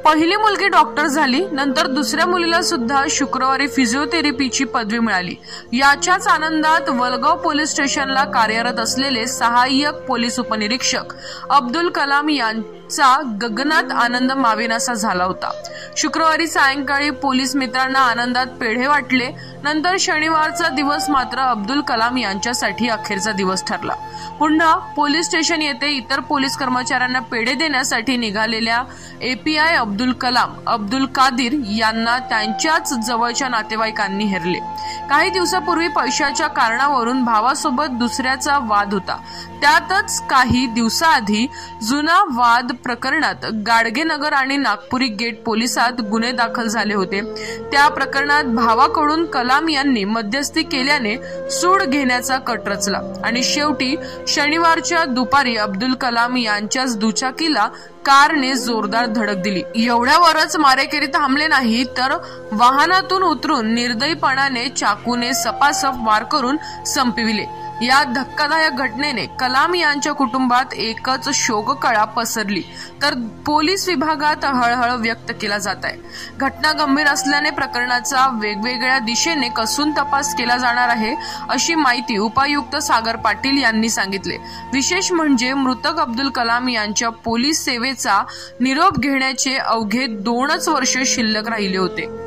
पहिली मुलगी डॉक्टर झाली, नंतर दुसऱ्या मुलीला सुद्धा शुक्रवारी फिजिओथेरपीची पदवी मिळाली। याच्याच आनंदात वलगाव पोलीस स्टेशनला कार्यरत असलेले सहाय्यक पोलीस उपनिरीक्षक अब्दुल कलाम यांचा गगनात आनंद मावेनासा झाला होता। शुक्रवारी सायंकाळी पोलीस मित्रांना आनंदात पेढे वाटले। नंतर शनिवारचा दिवस मात्र अब्दुल कलाम यांच्यासाठी अखेरचा दिवस ठरला। पुन्हा पोलीस स्टेशन येथे इतर पोलीस कर्मचाऱ्यांना पेढे देण्यासाठी निघालेल्या एपीआय अब्दुल कलाम अब्दुल कादिर यांना त्यांच्याच जवळच्या नातेवाईकांनी हेरले। काही दिवसापूर्वी पैशाच्या कारणावरून भावासोबत दुसऱ्याचा वाद होता। त्यातच काही दिवसाआधी जुना वाद प्रकरणात गाडगेनगर आणि नागपुरी गेट पोलिसात गुन्हे दाखल झाले होते। त्या प्रकरणात भावाकडून कलाम यांनी मध्यस्थी केल्याने सूड घेण्याचा कट रचला आणि शेवटी शनिवारच्या दुपारी अब्दुल कलाम यांच्याच दुचाकीला कारने जोरदार धडक दिली। एवढ्यावरच मारेकरी थांबले नाही तर वाहनातून उतरून निर्दयीपणाने चाकूने सपासप वार करून संपविले। या धक्कादायक घटनेने कलाम यांच्या कुटुंबात एकच शोककळा पसरली तर पोलीस विभागात हळहळ व्यक्त केला जात आहे। घटना गंभीर असल्याने प्रकरणाचा वेगवेगळ्या दिशेने कसून तपास केला जाणार आहे, अशी माहिती उपायुक्त सागर पाटील यांनी सांगितले। विशेष म्हणजे मृतक अब्दुल कलाम यांच्या पोलीस सेवेचा निरोप घेण्याचे अवघे 2च वर्ष शिल्लक राहिले होते।